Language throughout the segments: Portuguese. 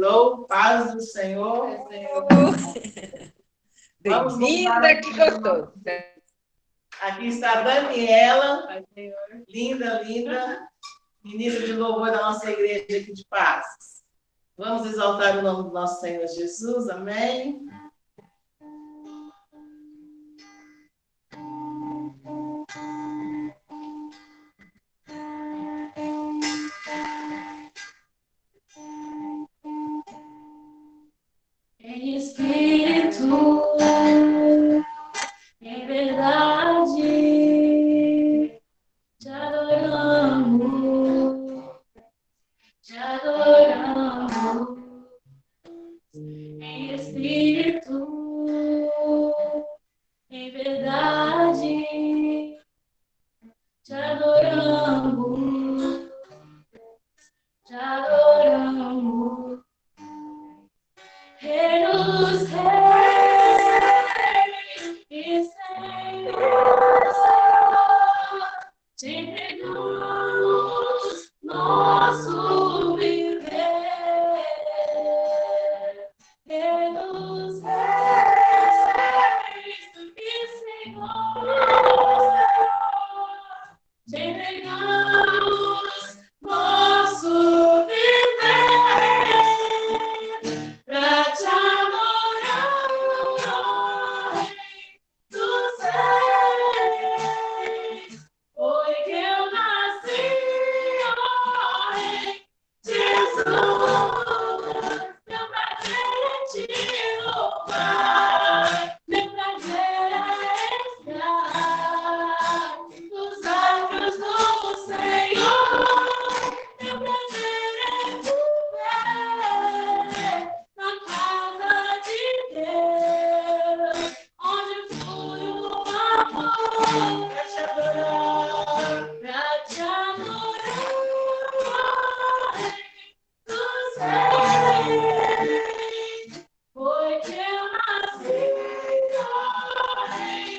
Alô, paz do Senhor. Bem-vinda, que gostoso. Aqui está a Daniela, linda, linda, ministra de louvor da nossa igreja aqui de Paz. Vamos exaltar o nome do nosso Senhor Jesus, amém? Em espírito, em verdade, te adoramos, te adoramos. Em espírito, em verdade, te adoramos, te adoramos. Rei dos reis e Senhor, te entregamos nosso viver. Rei dos reis e Senhor, te entregamos nosso viver. Pra te adorar, Rei dos reis, foi que eu nasci, ó Rei Jesus. Meu prazer é te louvar, meu prazer é estar nos atos do Senhor. Meu prazer é viver na casa de Deus, onde flui o amor pra te adorar, Rei dos reis. Foi que eu nasci, ó Rei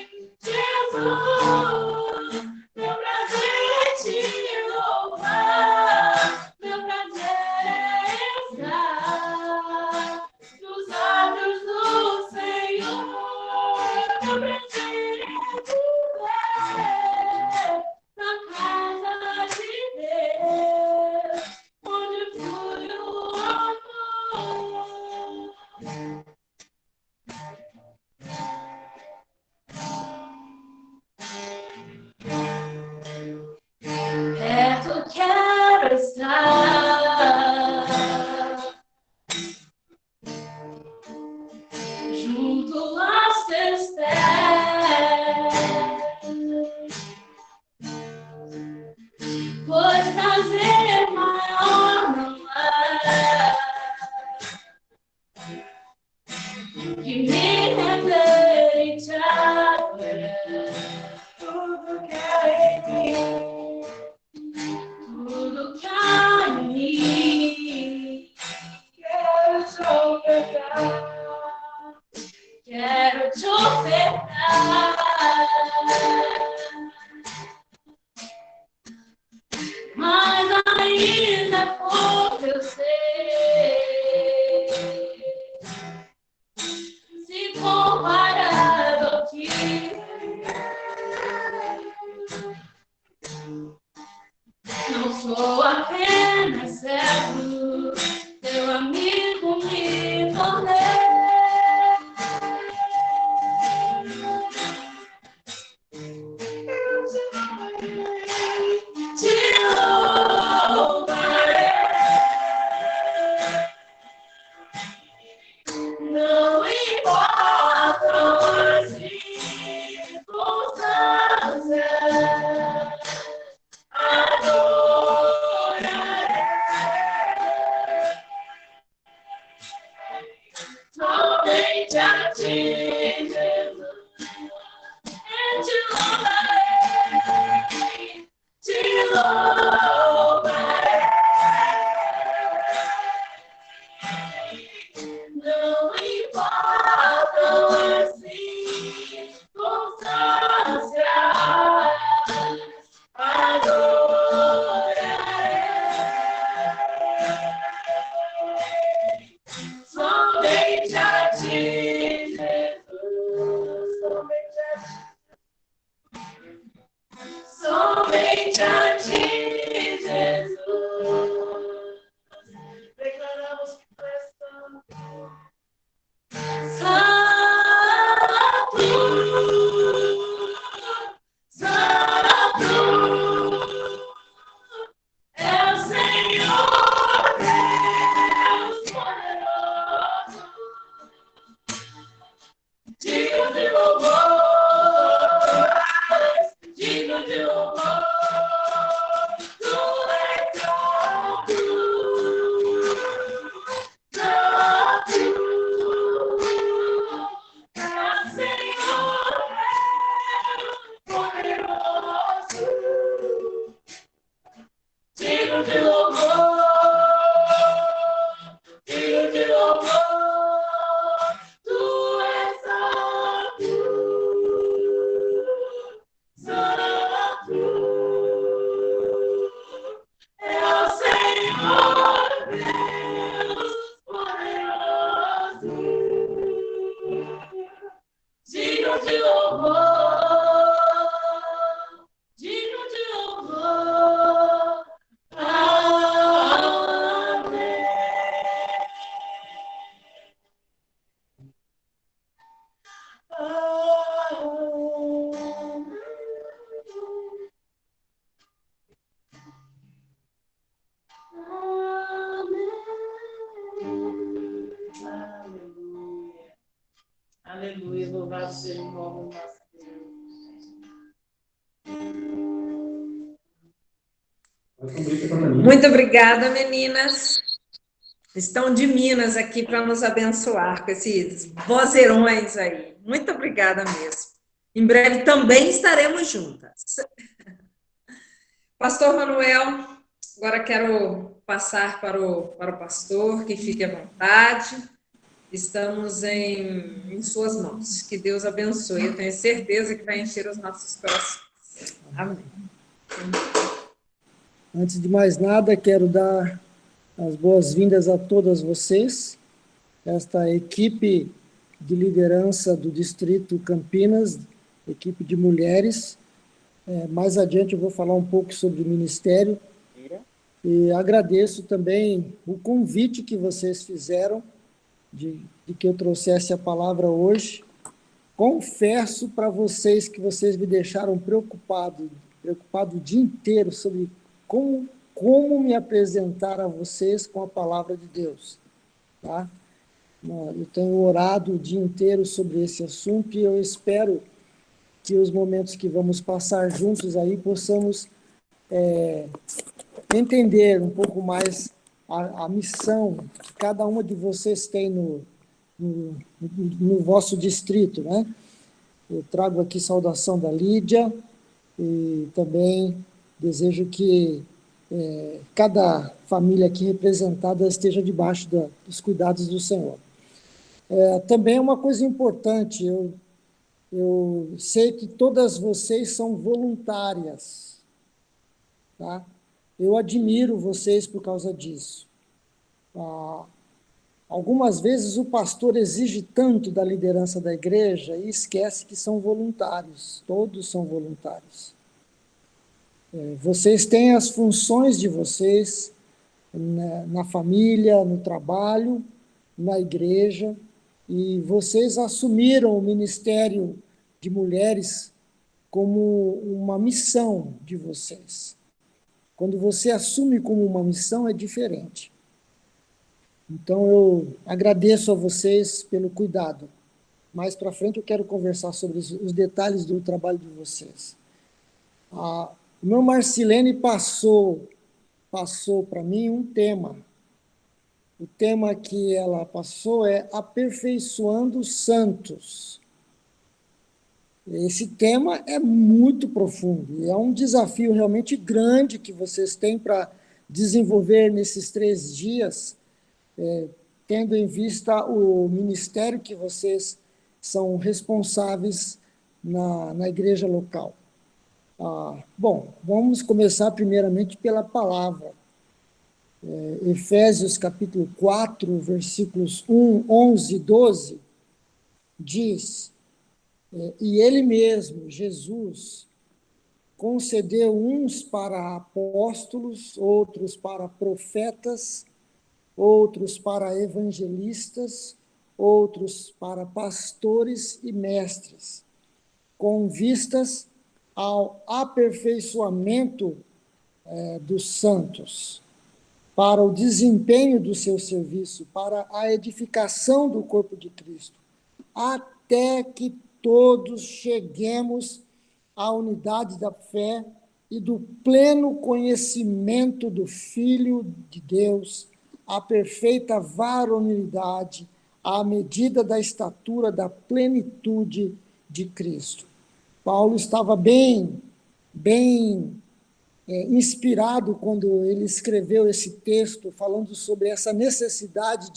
Jesus. Meu prazer é te louvar, meu prazer é estar nos lábios do Senhor. Meu prazer é viver na casa de Deus, onde flui o amor. Perto quero estar, junto aos teus pés, pois prazer maior não há que me render e te adorar. Tudo que há em mim, tudo que há em mim, quero te ofertar, quero te ofertar. Mas ainda é pouco eu sei, se comparado ao que não sou apenas servo, teu amigo me tornei. Te louvarei, não importam as circunstâncias, adorarei. Somente a ti, Jesus, eu te louvarei, te louvarei. Não importam as circunstâncias, adorarei. de louvor, digno de louvor. Amém. Aleluia. Aleluia. Louvado seja o nome do nosso Deus. Muito obrigada, meninas. Estão de Minas aqui para nos abençoar com esses vozeirões aí. Muito obrigada mesmo. Em breve também estaremos juntas. Pastor Manuel, agora quero passar para o pastor, que fique à vontade. Estamos em suas mãos. Que Deus abençoe. Eu tenho certeza que vai encher os nossos corações. Amém. Antes de mais nada, quero dar as boas-vindas a todas vocês, esta equipe de liderança do Distrito Campinas, equipe de mulheres. Mais adiante eu vou falar um pouco sobre o ministério. E agradeço também o convite que vocês fizeram de que eu trouxesse a palavra hoje. Confesso para vocês que vocês me deixaram preocupado o dia inteiro sobre como me apresentar a vocês com a palavra de Deus, tá? Eu tenho orado o dia inteiro sobre esse assunto e eu espero que os momentos que vamos passar juntos aí possamos entender um pouco mais a missão que cada uma de vocês tem no vosso distrito, né? Eu trago aqui saudação da Lídia e também desejo que cada família aqui representada esteja debaixo dos cuidados do Senhor. Também uma coisa importante, eu sei que todas vocês são voluntárias, tá? Eu admiro vocês por causa disso. Algumas vezes o pastor exige tanto da liderança da igreja e esquece que são voluntários, todos são voluntários. Vocês têm as funções de vocês na família, no trabalho, na igreja, e vocês assumiram o ministério de mulheres como uma missão de vocês. Quando você assume como uma missão, é diferente. Então, eu agradeço a vocês pelo cuidado. Mais para frente, eu quero conversar sobre os detalhes do trabalho de vocês. A irmã Marcilene passou para mim um tema. O tema que ela passou é Aperfeiçoando os Santos. Esse tema é muito profundo, e é um desafio realmente grande que vocês têm para desenvolver nesses 3 dias, tendo em vista o ministério que vocês são responsáveis na igreja local. Bom, vamos começar primeiramente pela palavra. Efésios capítulo 4, versículos 1, 11 e 12, diz: e ele mesmo, Jesus, concedeu uns para apóstolos, outros para profetas, outros para evangelistas, outros para pastores e mestres, com vistas ao aperfeiçoamento dos santos, para o desempenho do seu serviço, para a edificação do corpo de Cristo, até que todos cheguemos à unidade da fé e do pleno conhecimento do Filho de Deus, à perfeita varonilidade, à medida da estatura da plenitude de Cristo. Paulo estava bem inspirado quando ele escreveu esse texto, falando sobre essa necessidade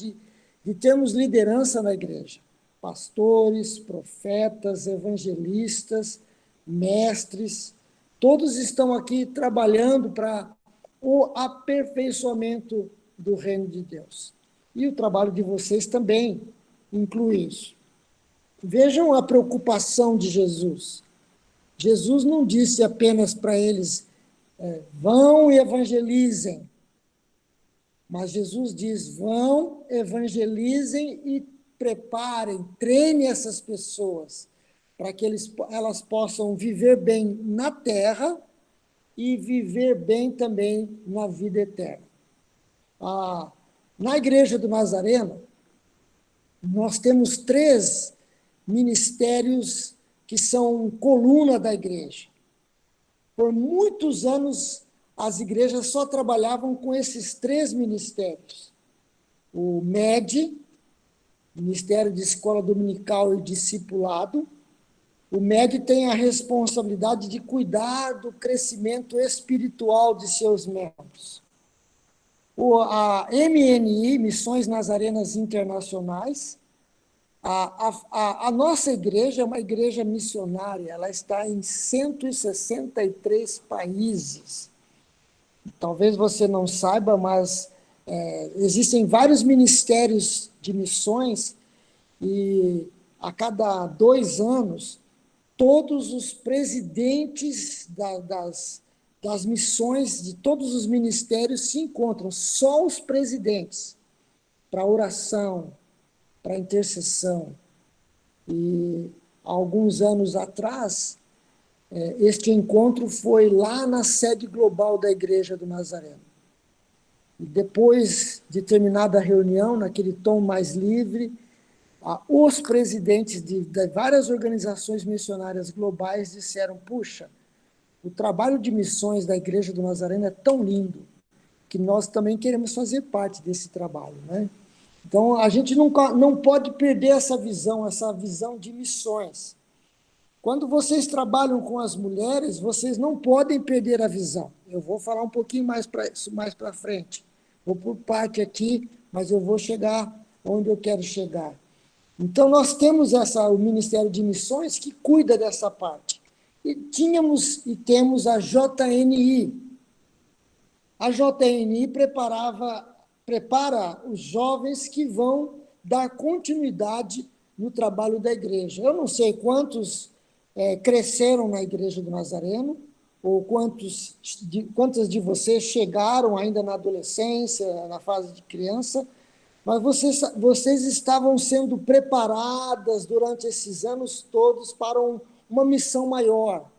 de termos liderança na igreja. Pastores, profetas, evangelistas, mestres, todos estão aqui trabalhando para o aperfeiçoamento do reino de Deus. E o trabalho de vocês também inclui isso. Vejam a preocupação de Jesus. Jesus não disse apenas para eles, vão e evangelizem. Mas Jesus diz, vão, evangelizem e preparem, treinem essas pessoas para que elas possam viver bem na terra e viver bem também na vida eterna. Na Igreja do Nazareno, nós temos 3 ministérios que são coluna da igreja. Por muitos anos, as igrejas só trabalhavam com esses 3 ministérios. O MED, Ministério de Escola Dominical e Discipulado. O MED tem a responsabilidade de cuidar do crescimento espiritual de seus membros. A MNI, Missões Nazarenas Internacionais, a nossa igreja é uma igreja missionária, ela está em 163 países. Talvez você não saiba, mas existem vários ministérios de missões e a cada 2 anos, todos os presidentes das missões de todos os ministérios se encontram, só os presidentes, para oração, para intercessão. E há alguns anos atrás, este encontro foi lá na sede global da Igreja do Nazareno. E depois de terminada a reunião, naquele tom mais livre, os presidentes de várias organizações missionárias globais disseram, puxa, o trabalho de missões da Igreja do Nazareno é tão lindo que nós também queremos fazer parte desse trabalho, né? Então, a gente não pode perder essa visão de missões. Quando vocês trabalham com as mulheres, vocês não podem perder a visão. Eu vou falar um pouquinho mais para frente. Vou por parte aqui, mas eu vou chegar onde eu quero chegar. Então, nós temos o Ministério de Missões que cuida dessa parte. E tínhamos e temos a JNI. A JNI prepara os jovens que vão dar continuidade no trabalho da igreja. Eu não sei quantos cresceram na Igreja do Nazareno, ou quantas de vocês chegaram ainda na adolescência, na fase de criança, mas vocês estavam sendo preparadas durante esses anos todos para uma missão maior.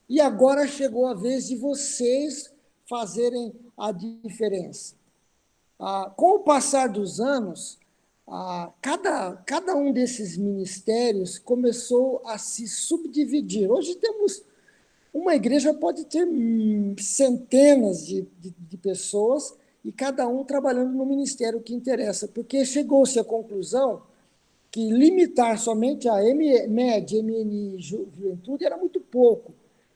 E agora chegou a vez de vocês fazerem a diferença. Com o passar dos anos, cada um desses ministérios começou a se subdividir. Hoje temos uma igreja, pode ter centenas de pessoas, e cada um trabalhando no ministério que interessa, porque chegou-se à conclusão que limitar somente a MED, MNI Juventude era muito pouco.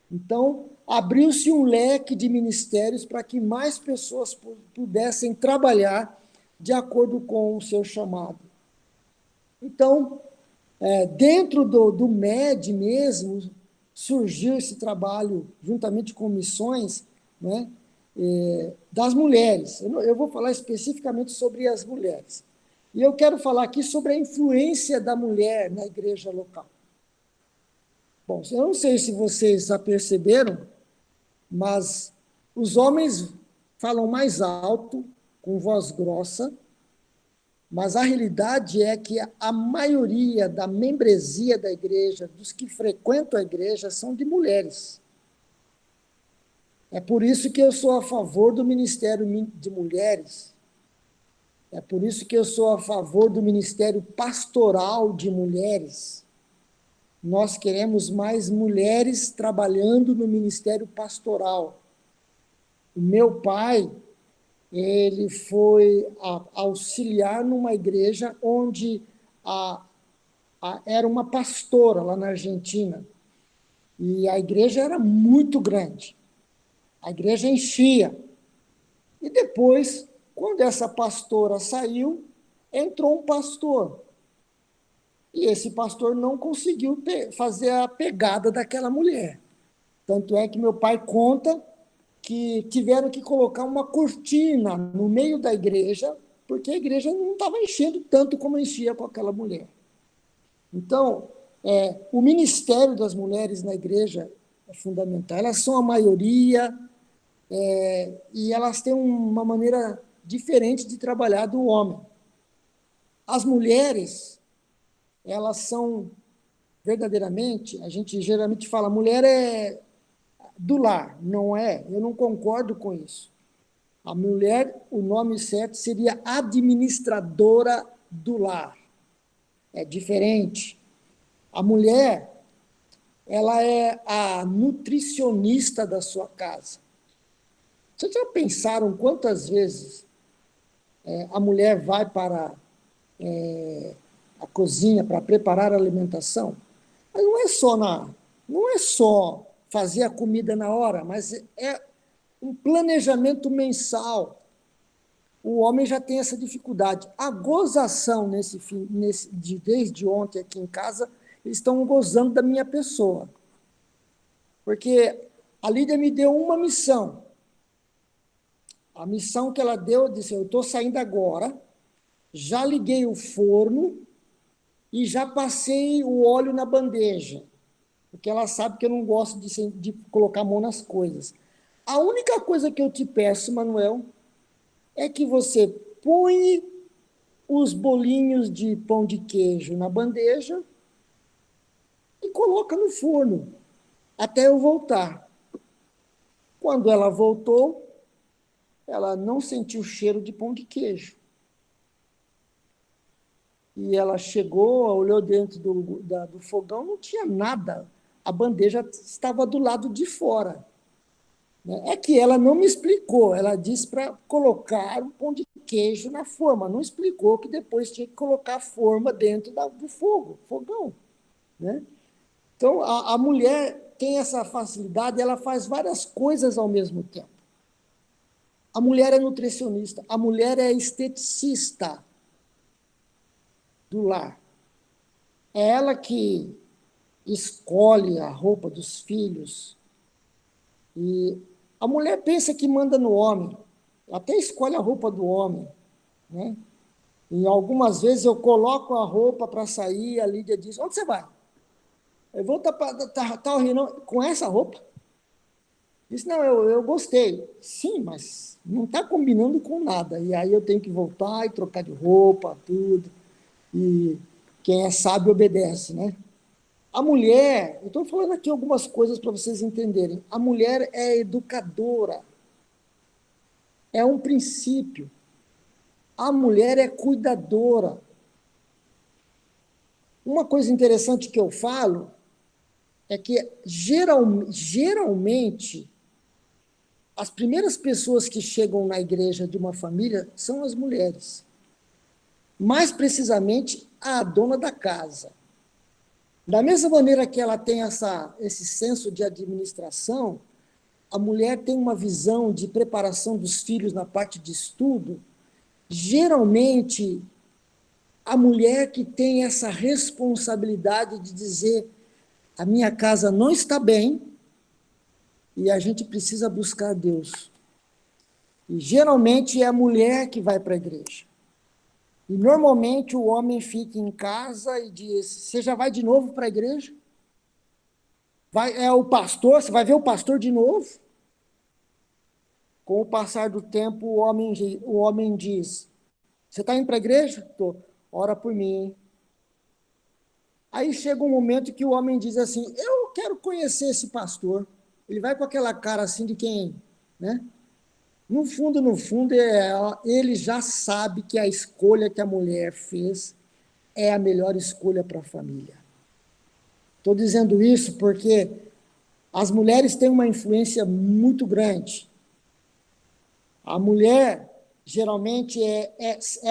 Então, abriu-se um leque de ministérios para que mais pessoas pudessem trabalhar de acordo com o seu chamado. Então, dentro do MED mesmo, surgiu esse trabalho, juntamente com missões, né, das mulheres. Eu vou falar especificamente sobre as mulheres. E eu quero falar aqui sobre a influência da mulher na igreja local. Bom, eu não sei se vocês já perceberam, mas os homens falam mais alto, com voz grossa, mas a realidade é que a maioria da membresia da igreja, dos que frequentam a igreja, são de mulheres. É por isso que eu sou a favor do Ministério de Mulheres. É por isso que eu sou a favor do Ministério Pastoral de Mulheres. Nós queremos mais mulheres trabalhando no Ministério Pastoral. O meu pai, ele foi auxiliar numa igreja onde era uma pastora lá na Argentina. E a igreja era muito grande. A igreja enchia. E depois, quando essa pastora saiu, entrou um pastor. E esse pastor não conseguiu fazer a pegada daquela mulher. Tanto é que meu pai conta que tiveram que colocar uma cortina no meio da igreja, porque a igreja não estava enchendo tanto como enchia com aquela mulher. Então, o ministério das mulheres na igreja é fundamental. Elas são a maioria, e elas têm uma maneira diferente de trabalhar do homem. As mulheres, elas são verdadeiramente, a gente geralmente fala, mulher é do lar, não é? Eu não concordo com isso. A mulher, o nome certo seria administradora do lar. É diferente. A mulher, ela é a nutricionista da sua casa. Vocês já pensaram quantas vezes a mulher vai para a cozinha para preparar a alimentação? Mas não é só fazer a comida na hora, mas é um planejamento mensal. O homem já tem essa dificuldade. A gozação desde ontem aqui em casa, eles estão gozando da minha pessoa. Porque a Lídia me deu uma missão. A missão que ela deu, eu disse, eu estou saindo agora, já liguei o forno e já passei o óleo na bandeja, porque ela sabe que eu não gosto de colocar a mão nas coisas. A única coisa que eu te peço, Manuel, é que você põe os bolinhos de pão de queijo na bandeja e coloca no forno, até eu voltar. Quando ela voltou, ela não sentiu o cheiro de pão de queijo. E ela chegou, olhou dentro do fogão, não tinha nada. A bandeja estava do lado de fora. É que ela não me explicou. Ela disse para colocar um pão de queijo na forma. Não explicou que depois tinha que colocar a forma dentro do fogão. Né? Então, a mulher tem essa facilidade, ela faz várias coisas ao mesmo tempo. A mulher é nutricionista, a mulher é esteticista do lar. É ela que escolhe a roupa dos filhos. E a mulher pensa que manda no homem, até escolhe a roupa do homem. Né? E algumas vezes eu coloco a roupa para sair, a Lídia diz, onde você vai? Eu vou tal reunião com essa roupa? Disse, não, eu gostei. Sim, mas não está combinando com nada. E aí eu tenho que voltar e trocar de roupa, tudo. E quem é sábio obedece, né? A mulher, eu estou falando aqui algumas coisas para vocês entenderem. A mulher é educadora. É um princípio. A mulher é cuidadora. Uma coisa interessante que eu falo é que, geralmente, as primeiras pessoas que chegam na igreja de uma família são as mulheres. Mais precisamente, a dona da casa. Da mesma maneira que ela tem esse senso de administração, a mulher tem uma visão de preparação dos filhos na parte de estudo. Geralmente, a mulher que tem essa responsabilidade de dizer a minha casa não está bem e a gente precisa buscar Deus. E geralmente é a mulher que vai para a igreja. E normalmente o homem fica em casa e diz, você já vai de novo para a igreja? O pastor, você vai ver o pastor de novo? Com o passar do tempo, o homem diz, você está indo para a igreja? Estou. Ora por mim, hein? Aí chega um momento que o homem diz assim, eu quero conhecer esse pastor. Ele vai com aquela cara assim de quem, né? No fundo, ele já sabe que a escolha que a mulher fez é a melhor escolha para a família. Estou dizendo isso porque as mulheres têm uma influência muito grande. A mulher, geralmente,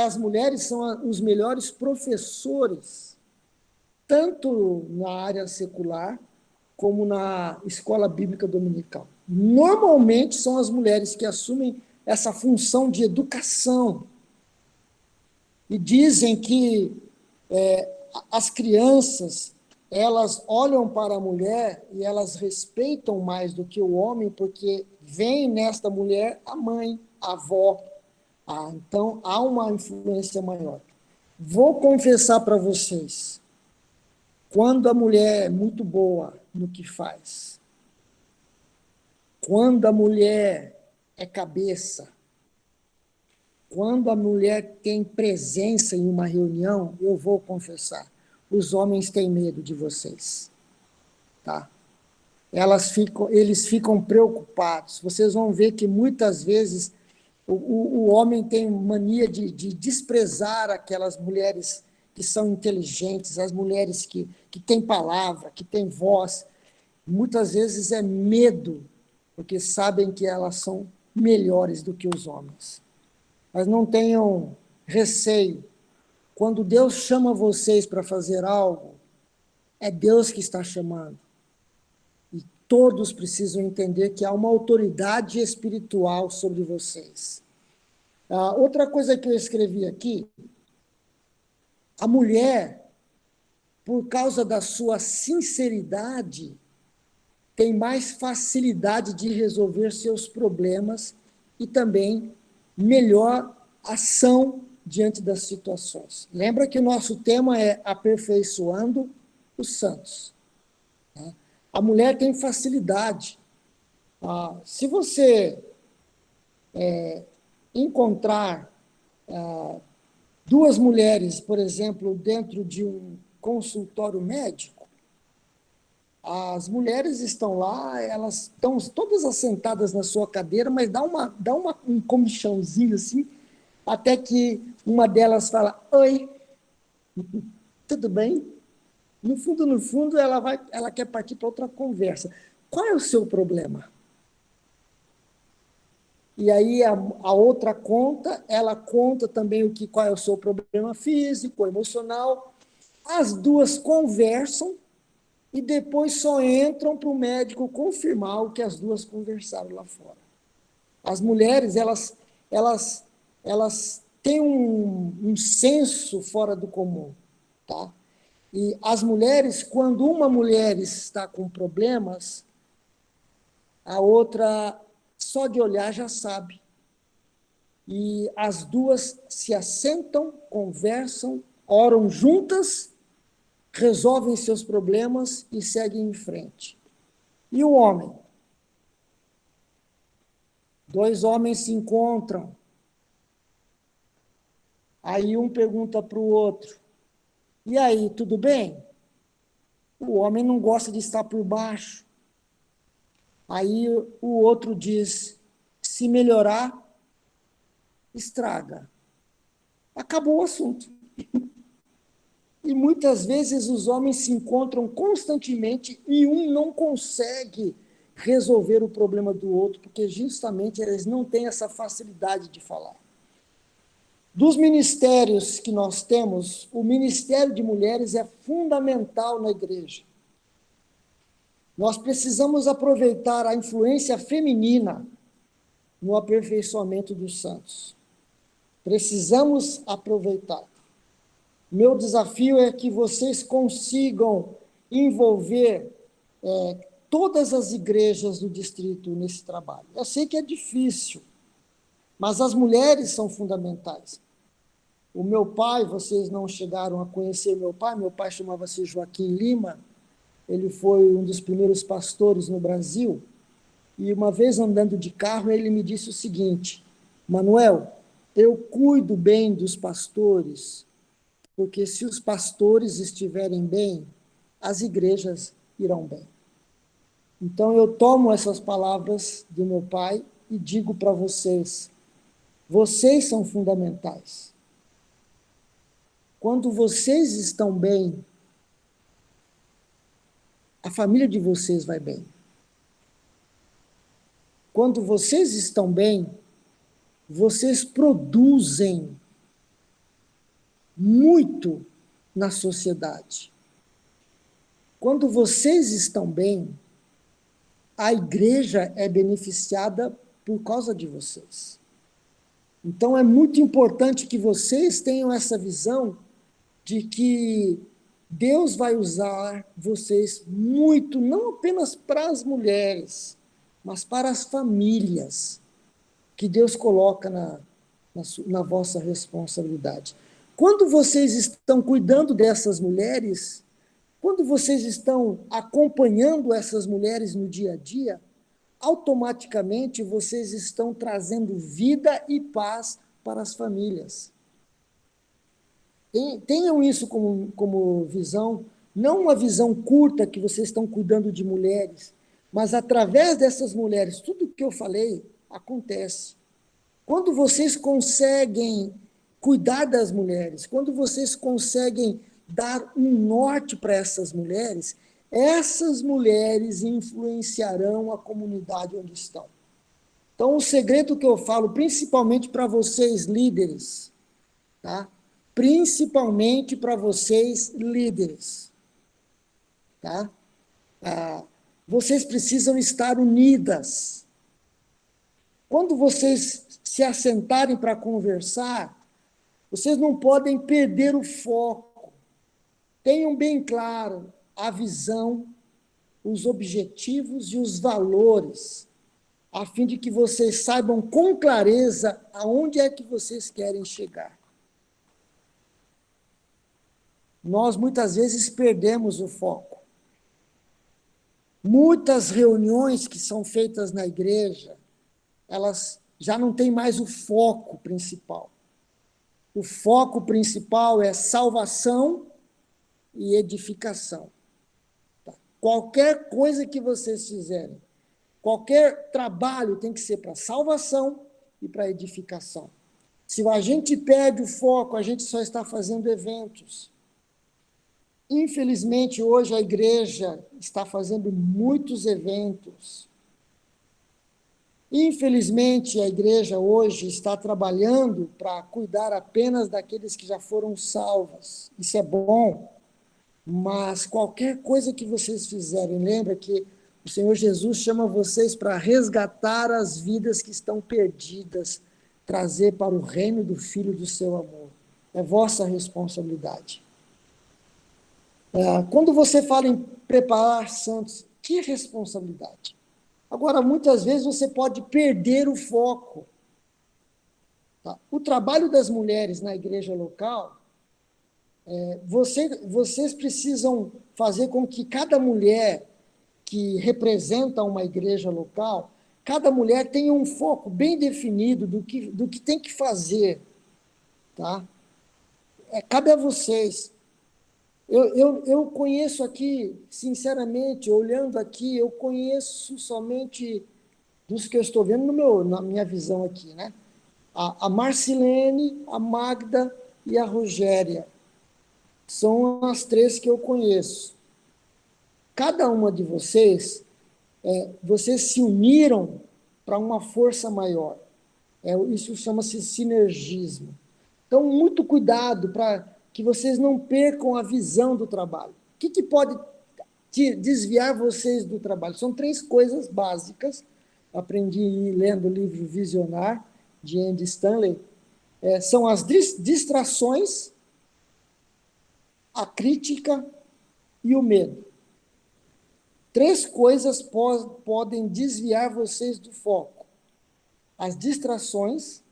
as mulheres são os melhores professores, tanto na área secular, como na escola bíblica dominical. Normalmente são as mulheres que assumem essa função de educação. E dizem que as crianças, elas olham para a mulher e elas respeitam mais do que o homem, porque vem nesta mulher a mãe, a avó. Então, há uma influência maior. Vou confessar para vocês, Quando a mulher é muito boa no que faz, quando a mulher é cabeça, quando a mulher tem presença em uma reunião, eu vou confessar, os homens têm medo de vocês, tá? Eles ficam preocupados. Vocês vão ver que muitas vezes o homem tem mania de desprezar aquelas mulheres que são inteligentes, as mulheres que têm palavra, que têm voz. Muitas vezes é medo, porque sabem que elas são melhores do que os homens. Mas não tenham receio. Quando Deus chama vocês para fazer algo, é Deus que está chamando. E todos precisam entender que há uma autoridade espiritual sobre vocês. Outra coisa que eu escrevi aqui, a mulher, por causa da sua sinceridade, tem mais facilidade de resolver seus problemas e também melhor ação diante das situações. Lembra que o nosso tema é aperfeiçoando os santos. Né? A mulher tem facilidade. Se você encontrar duas mulheres, por exemplo, dentro de um consultório médico, as mulheres estão lá, elas estão todas assentadas na sua cadeira, mas dá um comichãozinho assim, até que uma delas fala, oi, tudo bem? No fundo, ela quer partir para outra conversa. Qual é o seu problema? E aí a outra ela conta também qual é o seu problema físico, emocional. As duas conversam e depois só entram para o médico confirmar o que as duas conversaram lá fora. As mulheres, elas têm um senso fora do comum, tá? E as mulheres, quando uma mulher está com problemas, a outra, só de olhar, já sabe. E as duas se assentam, conversam, oram juntas, resolvem seus problemas e seguem em frente. E o homem? Dois homens se encontram. Aí um pergunta para o outro, e aí, tudo bem? O homem não gosta de estar por baixo. Aí o outro diz, se melhorar, estraga. Acabou o assunto. E muitas vezes os homens se encontram constantemente e um não consegue resolver o problema do outro, porque justamente eles não têm essa facilidade de falar. Dos ministérios que nós temos, o ministério de mulheres é fundamental na igreja. Nós precisamos aproveitar a influência feminina no aperfeiçoamento dos santos. Precisamos aproveitar. Meu desafio é que vocês consigam envolver todas as igrejas do distrito nesse trabalho. Eu sei que é difícil, mas as mulheres são fundamentais. O meu pai, vocês não chegaram a conhecer meu pai chamava-se Joaquim Lima, ele foi um dos primeiros pastores no Brasil, e uma vez andando de carro, ele me disse o seguinte, Manuel, eu cuido bem dos pastores, porque se os pastores estiverem bem, as igrejas irão bem. Então, eu tomo essas palavras do meu pai e digo para vocês, vocês são fundamentais. Quando vocês estão bem, a família de vocês vai bem. Quando vocês estão bem, vocês produzem muito na sociedade. Quando vocês estão bem, a igreja é beneficiada por causa de vocês. Então, é muito importante que vocês tenham essa visão de que Deus vai usar vocês muito, não apenas para as mulheres, mas para as famílias que Deus coloca na vossa responsabilidade. Quando vocês estão cuidando dessas mulheres, Quando vocês estão acompanhando essas mulheres no dia a dia, automaticamente vocês estão trazendo vida e paz para as famílias. Tenham isso como visão, não uma visão curta que vocês estão cuidando de mulheres, mas através dessas mulheres, tudo que eu falei acontece. Quando vocês conseguem cuidar das mulheres, quando vocês conseguem dar um norte para essas mulheres influenciarão a comunidade onde estão. Então, o segredo que eu falo, principalmente para vocês líderes, tá? Principalmente para vocês líderes, tá? Vocês precisam estar unidas. Quando vocês se assentarem para conversar, vocês não podem perder o foco. Tenham bem claro a visão, os objetivos e os valores, a fim de que vocês saibam com clareza aonde é que vocês querem chegar. Nós, muitas vezes, perdemos o foco. Muitas reuniões que são feitas na igreja, elas já não têm mais o foco principal. O foco principal é salvação e edificação. Qualquer coisa que vocês fizerem, qualquer trabalho tem que ser para salvação e para edificação. Se a gente perde o foco, a gente só está fazendo eventos. Infelizmente, hoje a igreja está fazendo muitos eventos. Infelizmente, a igreja hoje está trabalhando para cuidar apenas daqueles que já foram salvos. Isso é bom, mas qualquer coisa que vocês fizerem, lembra que o Senhor Jesus chama vocês para resgatar as vidas que estão perdidas, trazer para o reino do Filho do seu amor. É vossa responsabilidade. Quando você fala em preparar santos, que responsabilidade? Agora, muitas vezes você pode perder o foco. Tá? O trabalho das mulheres na igreja local, vocês precisam fazer com que cada mulher que representa uma igreja local, cada mulher tenha um foco bem definido do que tem que fazer. Tá? Cabe a vocês. Eu conheço aqui, sinceramente, olhando aqui, eu conheço somente dos que eu estou vendo na minha visão aqui, né? A Marcilene, a Magda e a Rogéria. São as três que eu conheço. Cada uma de vocês, vocês se uniram para uma força maior. Isso chama-se sinergismo. Então, muito cuidado para que vocês não percam a visão do trabalho. O que pode desviar vocês do trabalho? São 3 coisas básicas. Aprendi lendo o livro Visionar, de Andy Stanley. São as distrações, a crítica e o medo. 3 coisas podem desviar vocês do foco. As distrações,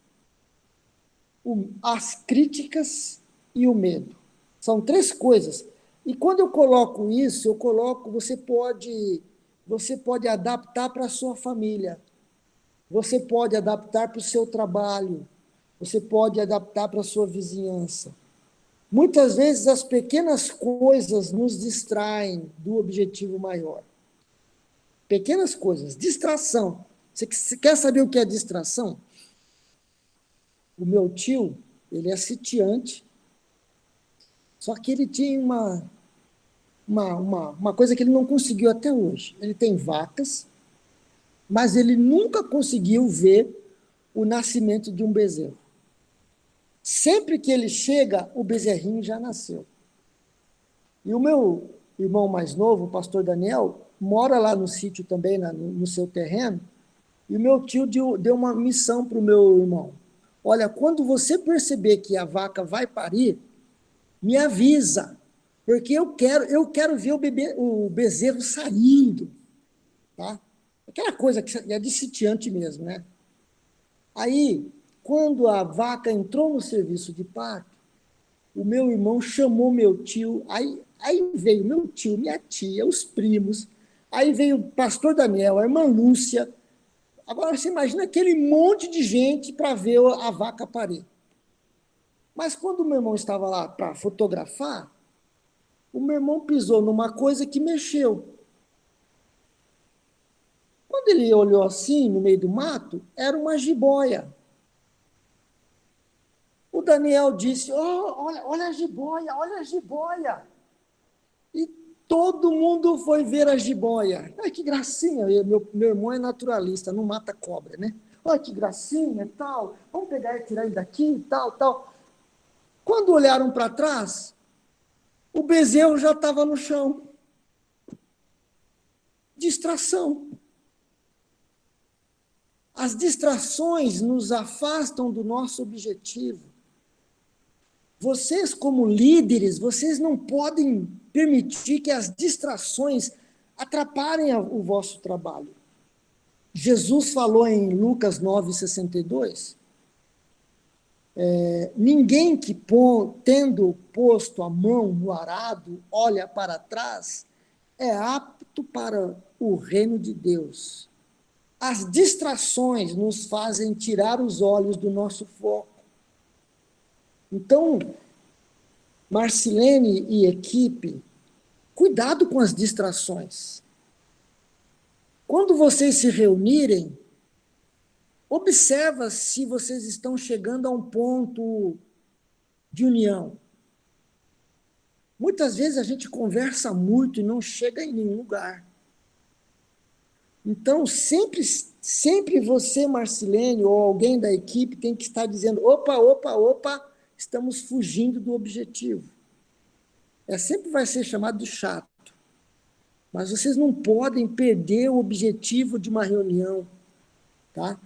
as críticas e o medo. São 3 coisas. E quando eu coloco isso, você pode adaptar para a sua família. Você pode adaptar para o seu trabalho. Você pode adaptar para a sua vizinhança. Muitas vezes as pequenas coisas nos distraem do objetivo maior. Pequenas coisas, distração. Você quer saber o que é distração? O meu tio, ele é sitiante, só que ele tinha uma coisa que ele não conseguiu até hoje. Ele tem vacas, mas ele nunca conseguiu ver o nascimento de um bezerro. Sempre que ele chega, o bezerrinho já nasceu. E o meu irmão mais novo, o pastor Daniel, mora lá no sítio também, no seu terreno, e o meu tio deu uma missão para o meu irmão. Olha, quando você perceber que a vaca vai parir, me avisa, porque eu quero ver o bezerro saindo. Tá? Aquela coisa que é de sitiante mesmo, né? Aí, quando a vaca entrou no serviço de parto, o meu irmão chamou meu tio, aí Aí veio meu tio, minha tia, os primos, aí veio o pastor Daniel, a irmã Lúcia. Agora você imagina aquele monte de gente para ver a vaca parir. Mas quando o meu irmão estava lá para fotografar, o meu irmão pisou numa coisa que mexeu. Quando ele olhou assim, no meio do mato, era uma jiboia. O Daniel disse, olha a jiboia, olha a jiboia. E todo mundo foi ver a jiboia. Ai, que gracinha, meu irmão é naturalista, não mata cobra, né? Olha que gracinha e tal, vamos pegar e tirar ele daqui e tal, tal. Quando olharam para trás, o bezerro já estava no chão. Distração. As distrações nos afastam do nosso objetivo. Vocês, como líderes, vocês não podem permitir que as distrações atrapalhem o vosso trabalho. Jesus falou em Lucas 9,62, ninguém que, tendo posto a mão no arado, olha para trás, é apto para o reino de Deus. As distrações nos fazem tirar os olhos do nosso foco. Então, Marcilene e equipe, cuidado com as distrações. Quando vocês se reunirem, observa se vocês estão chegando a um ponto de união. Muitas vezes a gente conversa muito e não chega em nenhum lugar. Então, sempre você, Marcilene, ou alguém da equipe, tem que estar dizendo, opa, estamos fugindo do objetivo. Sempre vai ser chamado de chato. Mas vocês não podem perder o objetivo de uma reunião. Tá?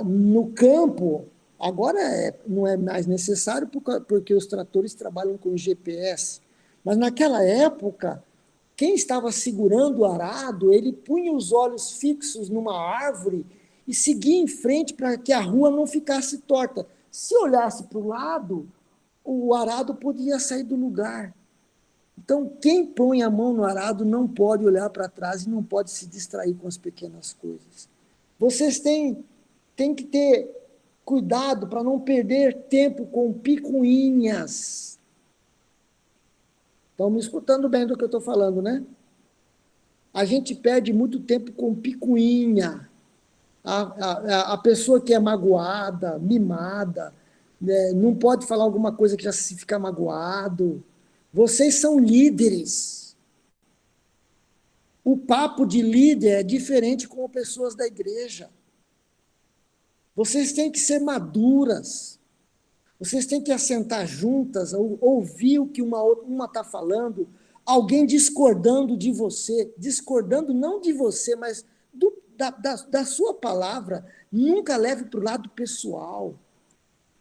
No campo, agora não é mais necessário porque os tratores trabalham com GPS. Mas naquela época, quem estava segurando o arado, ele punha os olhos fixos numa árvore e seguia em frente para que a rua não ficasse torta. Se olhasse para o lado, o arado podia sair do lugar. Então, quem põe a mão no arado não pode olhar para trás e não pode se distrair com as pequenas coisas. Vocês têm que ter cuidado para não perder tempo com picuinhas. Estão me escutando bem do que eu estou falando, né? A gente perde muito tempo com picuinha. A pessoa que é magoada, mimada, né, não pode falar alguma coisa que já se fica magoado. Vocês são líderes. O papo de líder é diferente com pessoas da igreja. Vocês têm que ser maduras. Vocês têm que assentar juntas, ouvir o que uma está falando, alguém discordando de você, discordando não de você, mas da sua palavra. Nunca leve para o lado pessoal.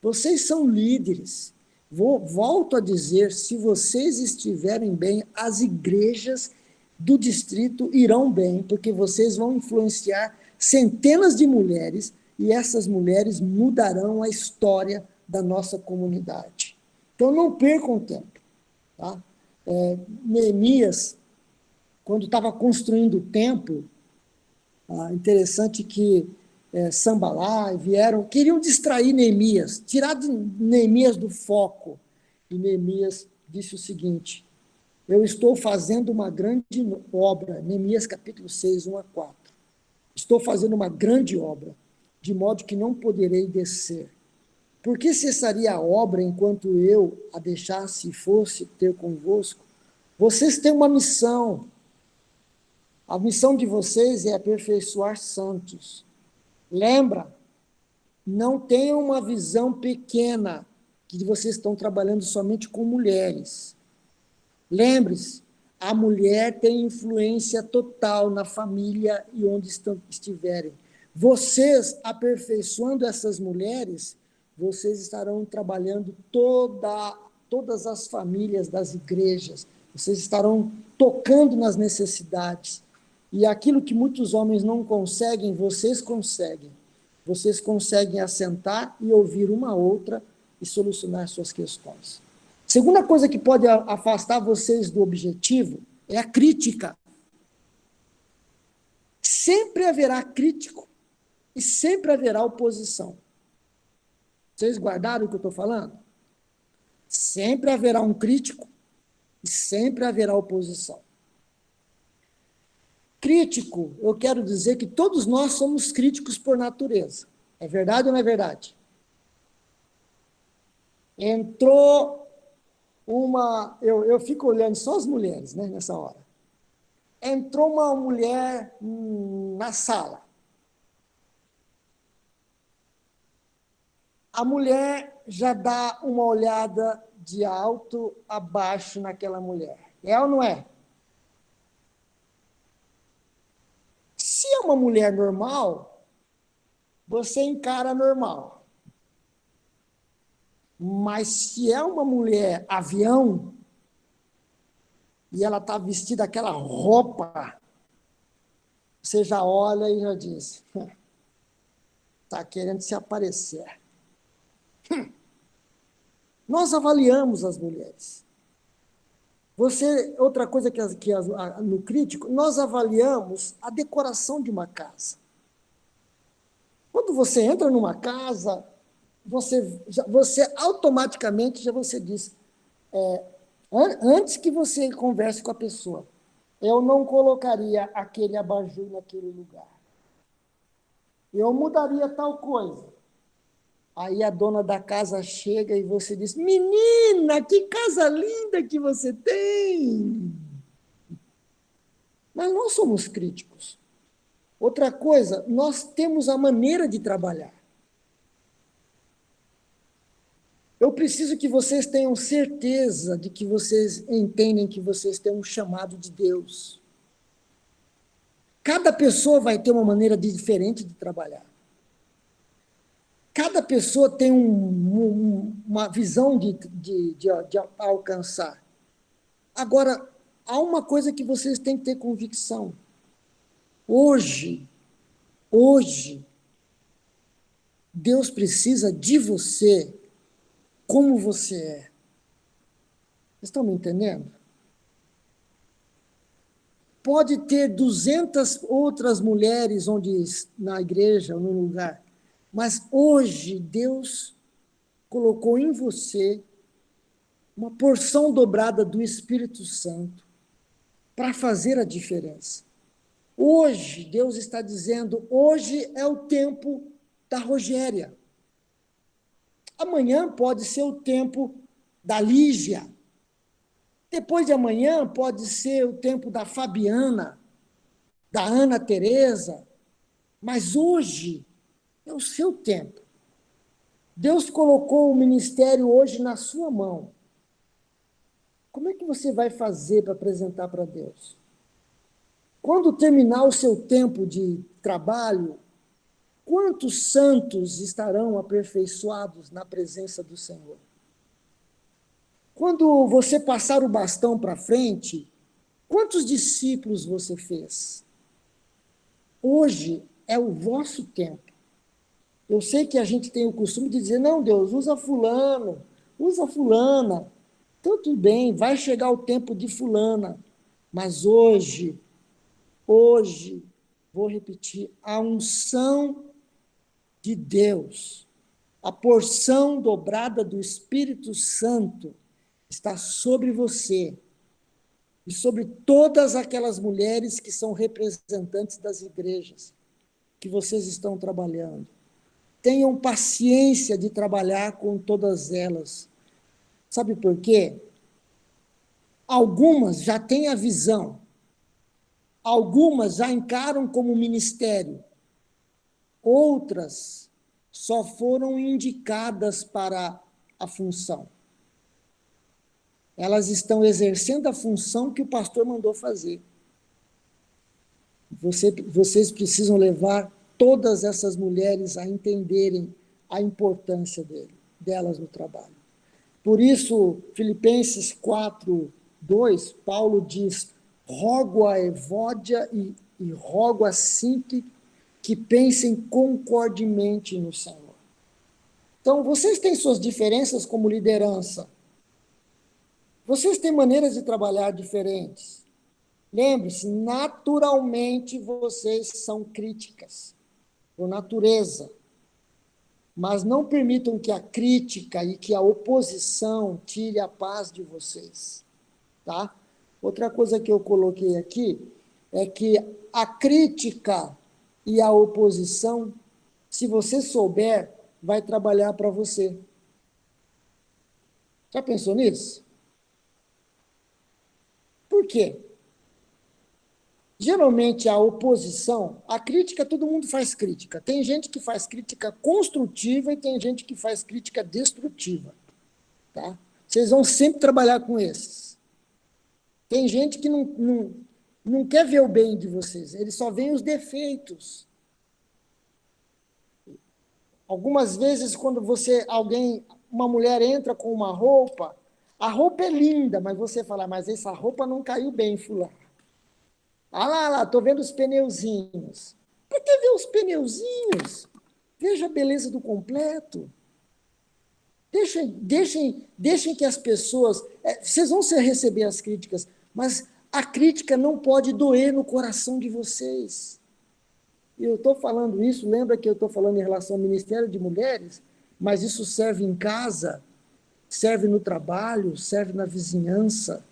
Vocês são líderes. Volto a dizer, se vocês estiverem bem, as igrejas do distrito irão bem, porque vocês vão influenciar centenas de mulheres e essas mulheres mudarão a história da nossa comunidade. Então, não percam tempo. Tá? Neemias, quando estava construindo o templo, interessante que Sambalá queriam distrair Neemias, tirar Neemias do foco. E Neemias disse o seguinte, eu estou fazendo uma grande obra, Neemias capítulo 6, 1-4. Estou fazendo uma grande obra, de modo que não poderei descer. Por que cessaria a obra enquanto eu a deixasse e fosse ter convosco? Vocês têm uma missão. A missão de vocês é aperfeiçoar santos. Lembra, não tenham uma visão pequena, que vocês estão trabalhando somente com mulheres. Lembre-se, a mulher tem influência total na família e onde estiverem. Vocês, aperfeiçoando essas mulheres, vocês estarão trabalhando todas as famílias das igrejas, vocês estarão tocando nas necessidades. E aquilo que muitos homens não conseguem, vocês conseguem. Vocês conseguem assentar e ouvir uma outra e solucionar suas questões. Segunda coisa que pode afastar vocês do objetivo é a crítica. Sempre haverá crítico e sempre haverá oposição. Vocês guardaram o que eu estou falando? Sempre haverá um crítico e sempre haverá oposição. Crítico, eu quero dizer que todos nós somos críticos por natureza. É verdade ou não é verdade? Entrou uma... Eu fico olhando só as mulheres, né, nessa hora. Entrou uma mulher na sala. A mulher já dá uma olhada de alto a baixo naquela mulher. É ou não é? Se é uma mulher normal, você encara normal. Mas se é uma mulher avião, e ela está vestida aquela roupa, você já olha e já diz, está querendo se aparecer. Nós avaliamos as mulheres. Outra coisa no crítico, nós avaliamos a decoração de uma casa. Quando você entra numa casa, você automaticamente você diz, antes que você converse com a pessoa, eu não colocaria aquele abajur naquele lugar. Eu mudaria tal coisa. Aí a dona da casa chega e você diz, menina, que casa linda que você tem. Mas nós somos críticos. Outra coisa, nós temos a maneira de trabalhar. Eu preciso que vocês tenham certeza de que vocês entendem que vocês têm um chamado de Deus. Cada pessoa vai ter uma maneira diferente de trabalhar. Cada pessoa tem uma visão de alcançar. Agora, há uma coisa que vocês têm que ter convicção. Hoje, Deus precisa de você como você é. Vocês estão me entendendo? Pode ter 200 outras mulheres na igreja ou no lugar, mas hoje Deus colocou em você uma porção dobrada do Espírito Santo para fazer a diferença. Hoje, Deus está dizendo, hoje é o tempo da Rogéria. Amanhã pode ser o tempo da Lígia. Depois de amanhã pode ser o tempo da Fabiana, da Ana Teresa. Mas hoje é o seu tempo. Deus colocou o ministério hoje na sua mão. Como é que você vai fazer para apresentar para Deus? Quando terminar o seu tempo de trabalho, quantos santos estarão aperfeiçoados na presença do Senhor? Quando você passar o bastão para frente, quantos discípulos você fez? Hoje é o vosso tempo. Eu sei que a gente tem o costume de dizer, não, Deus, usa fulano, usa fulana. Então, tudo bem, vai chegar o tempo de fulana. Mas hoje, vou repetir, a unção de Deus, a porção dobrada do Espírito Santo está sobre você e sobre todas aquelas mulheres que são representantes das igrejas que vocês estão trabalhando. Tenham paciência de trabalhar com todas elas. Sabe por quê? Algumas já têm a visão, algumas já encaram como ministério, outras só foram indicadas para a função. Elas estão exercendo a função que o pastor mandou fazer. Vocês precisam levar todas essas mulheres a entenderem a importância delas no trabalho. Por isso, Filipenses 4:2, Paulo diz, rogo a Evódia e rogo a Sintique que pensem concordemente no Senhor. Então, vocês têm suas diferenças como liderança, Vocês têm maneiras de trabalhar diferentes. Lembre-se, naturalmente vocês são críticas, por natureza. Mas não permitam que a crítica e que a oposição tire a paz de vocês, tá? Outra coisa que eu coloquei aqui é que a crítica e a oposição, se você souber, vai trabalhar para você. Já pensou nisso? Por quê? Geralmente a oposição, a crítica, todo mundo faz crítica. Tem gente que faz crítica construtiva e tem gente que faz crítica destrutiva. Tá? Vocês vão sempre trabalhar com esses. Tem gente que não quer ver o bem de vocês, ele só vê os defeitos. Algumas vezes, quando uma mulher entra com uma roupa, a roupa é linda, mas você fala, mas essa roupa não caiu bem, fulano. Ah lá, estou vendo os pneuzinhos. Por que ver os pneuzinhos? Veja a beleza do completo. Deixem que as pessoas... vocês vão receber as críticas, mas a crítica não pode doer no coração de vocês. E eu estou falando isso, lembra que eu estou falando em relação ao Ministério de Mulheres, mas isso serve em casa, serve no trabalho, serve na vizinhança.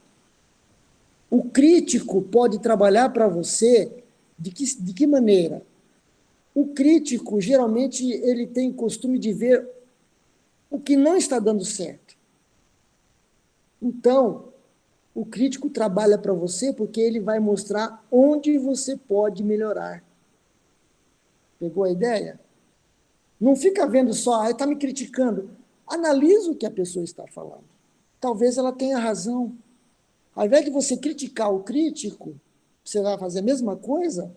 O crítico pode trabalhar para você de que maneira? O crítico, geralmente, ele tem costume de ver o que não está dando certo. Então, o crítico trabalha para você porque ele vai mostrar onde você pode melhorar. Pegou a ideia? Não fica vendo só, está me criticando. Analisa o que a pessoa está falando. Talvez ela tenha razão. Ao invés de você criticar o crítico, você vai fazer a mesma coisa,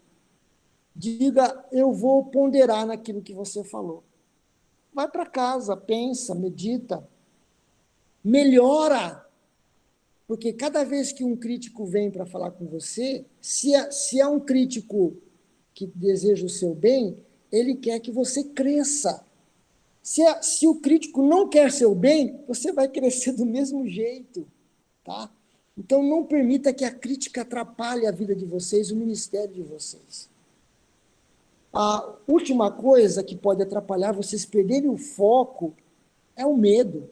diga, eu vou ponderar naquilo que você falou. Vai para casa, pensa, medita, melhora. Porque cada vez que um crítico vem para falar com você, se é um crítico que deseja o seu bem, ele quer que você cresça. Se o crítico não quer seu bem, você vai crescer do mesmo jeito, tá? Então, não permita que a crítica atrapalhe a vida de vocês, o ministério de vocês. A última coisa que pode atrapalhar vocês perderem o foco é o medo.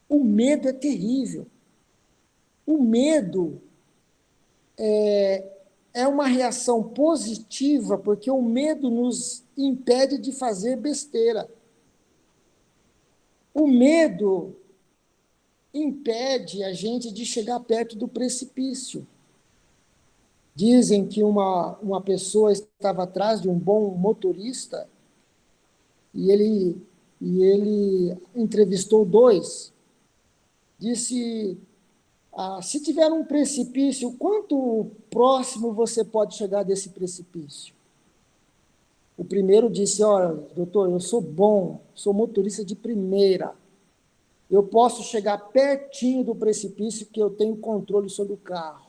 O medo é terrível. O medo é uma reação positiva, porque o medo nos impede de fazer besteira. O medo impede a gente de chegar perto do precipício. Dizem que uma pessoa estava atrás de um bom motorista e ele entrevistou dois. Disse, se tiver um precipício, quanto próximo você pode chegar desse precipício? O primeiro disse, olha, doutor, eu sou bom, sou motorista de primeira. Eu posso chegar pertinho do precipício porque eu tenho controle sobre o carro.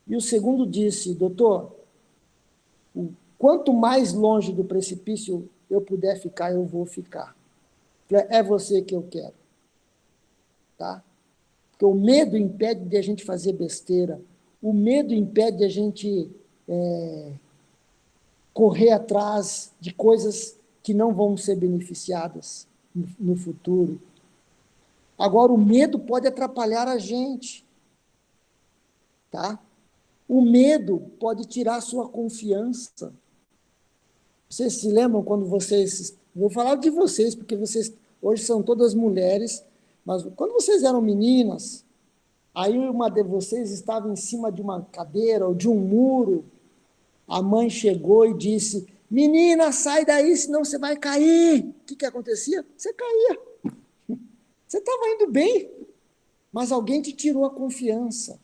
E o segundo disse, doutor, quanto mais longe do precipício eu puder ficar, eu vou ficar. É você que eu quero. Tá? Porque o medo impede de a gente fazer besteira. O medo impede de a gente correr atrás de coisas que não vão ser beneficiadas no futuro. Agora, o medo pode atrapalhar a gente. Tá? O medo pode tirar a sua confiança. Vocês se lembram quando vocês... Vou falar de vocês, porque vocês hoje são todas mulheres, mas quando vocês eram meninas, aí uma de vocês estava em cima de uma cadeira ou de um muro, a mãe chegou e disse, menina, sai daí, senão você vai cair. O que acontecia? Você caía. Você estava indo bem, mas alguém te tirou a confiança.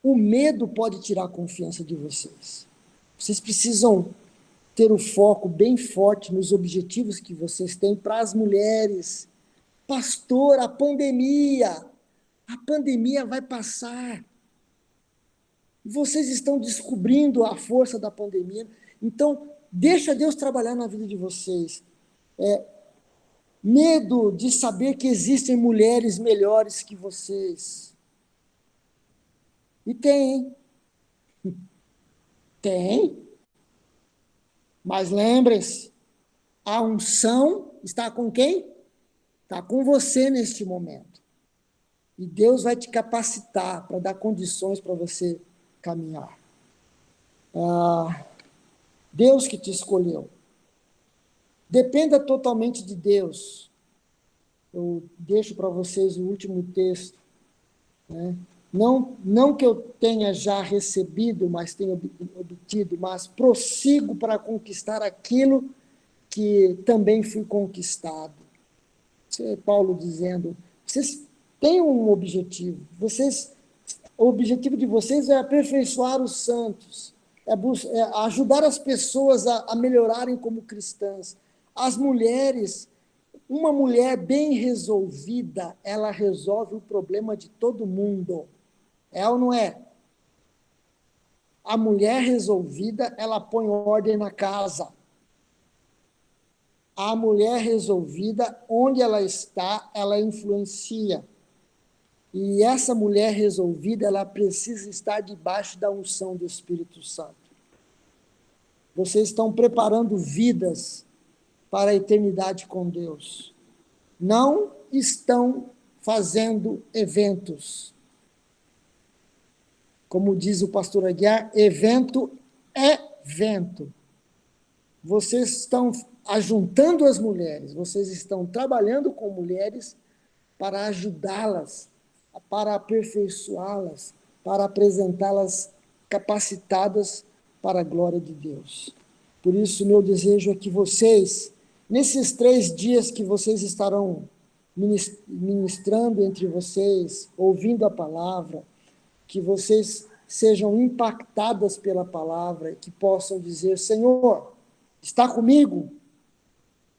O medo pode tirar a confiança de vocês. Vocês precisam ter o foco bem forte nos objetivos que vocês têm para as mulheres. Pastor, a pandemia vai passar. Vocês estão descobrindo a força da pandemia. Então, deixa Deus trabalhar na vida de vocês. Medo de saber que existem mulheres melhores que vocês. E tem. Tem. Mas lembre-se, a unção está com quem? Está com você neste momento. E Deus vai te capacitar para dar condições para você caminhar. Deus que te escolheu. Dependa totalmente de Deus. Eu deixo para vocês o último texto. Né? Não que eu tenha já recebido, mas tenha obtido, mas prossigo para conquistar aquilo que também fui conquistado. Isso é Paulo dizendo, vocês têm um objetivo, o objetivo de vocês é aperfeiçoar os santos, é ajudar as pessoas a melhorarem como cristãs. As mulheres, uma mulher bem resolvida, ela resolve o problema de todo mundo. É ou não é? A mulher resolvida, ela põe ordem na casa. A mulher resolvida, onde ela está, ela influencia. E essa mulher resolvida, ela precisa estar debaixo da unção do Espírito Santo. Vocês estão preparando vidas para a eternidade com Deus. Não estão fazendo eventos. Como diz o pastor Aguiar, evento é vento. Vocês estão ajuntando as mulheres, vocês estão trabalhando com mulheres para ajudá-las, para aperfeiçoá-las, para apresentá-las capacitadas para a glória de Deus. Por isso, meu desejo é que vocês, nesses 3 dias que vocês estarão ministrando entre vocês, ouvindo a palavra, que vocês sejam impactadas pela palavra e que possam dizer, Senhor, está comigo?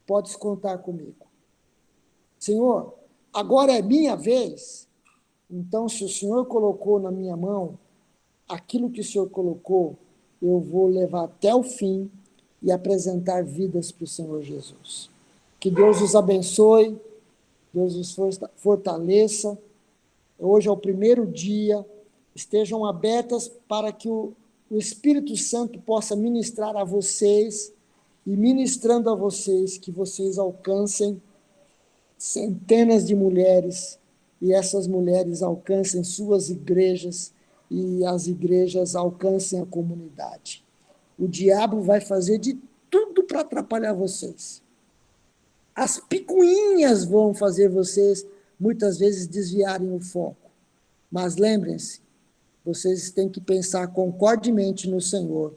Podes contar comigo. Senhor, agora é minha vez. Então, se o Senhor colocou na minha mão aquilo que o Senhor colocou, eu vou levar até o fim e apresentar vidas para o Senhor Jesus. Que Deus os abençoe, Deus os fortaleça. Hoje é o primeiro dia, estejam abertas para que o Espírito Santo possa ministrar a vocês e ministrando a vocês, que vocês alcancem centenas de mulheres e essas mulheres alcancem suas igrejas e as igrejas alcancem a comunidade. O diabo vai fazer de tudo para atrapalhar vocês. As picuinhas vão fazer vocês, muitas vezes, desviarem o foco. Mas lembrem-se, vocês têm que pensar concordemente no Senhor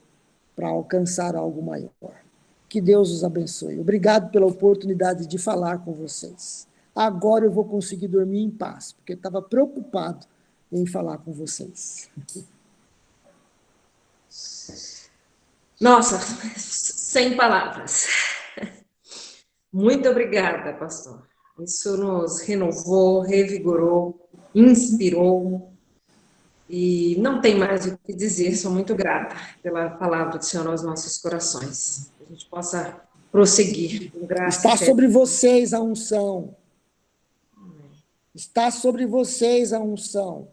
para alcançar algo maior. Que Deus os abençoe. Obrigado pela oportunidade de falar com vocês. Agora eu vou conseguir dormir em paz, porque estava preocupado em falar com vocês. Nossa, sem palavras. Muito obrigada, pastor. Isso nos renovou, revigorou, inspirou. E não tem mais o que dizer, sou muito grata pela palavra do Senhor aos nossos corações. Que a gente possa prosseguir com graça. Está sobre vocês a unção. Está sobre vocês a unção.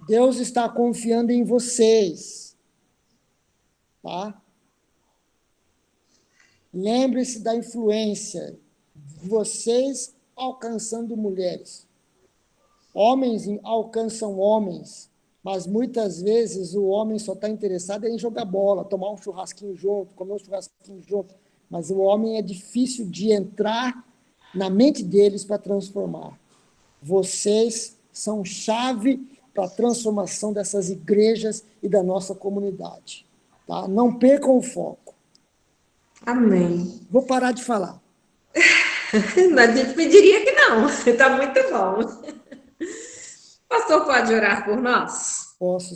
Deus está confiando em vocês. Tá? Lembre-se da influência de vocês alcançando mulheres. Homens alcançam homens, mas muitas vezes o homem só está interessado em jogar bola, tomar um churrasquinho junto, comer um churrasquinho junto, mas o homem é difícil de entrar na mente deles para transformar. Vocês são chave para a transformação dessas igrejas e da nossa comunidade. Tá? Não percam o foco. Amém. Vou parar de falar. A gente pediria que não, está muito bom. Pastor, pode orar por nós? Posso sim.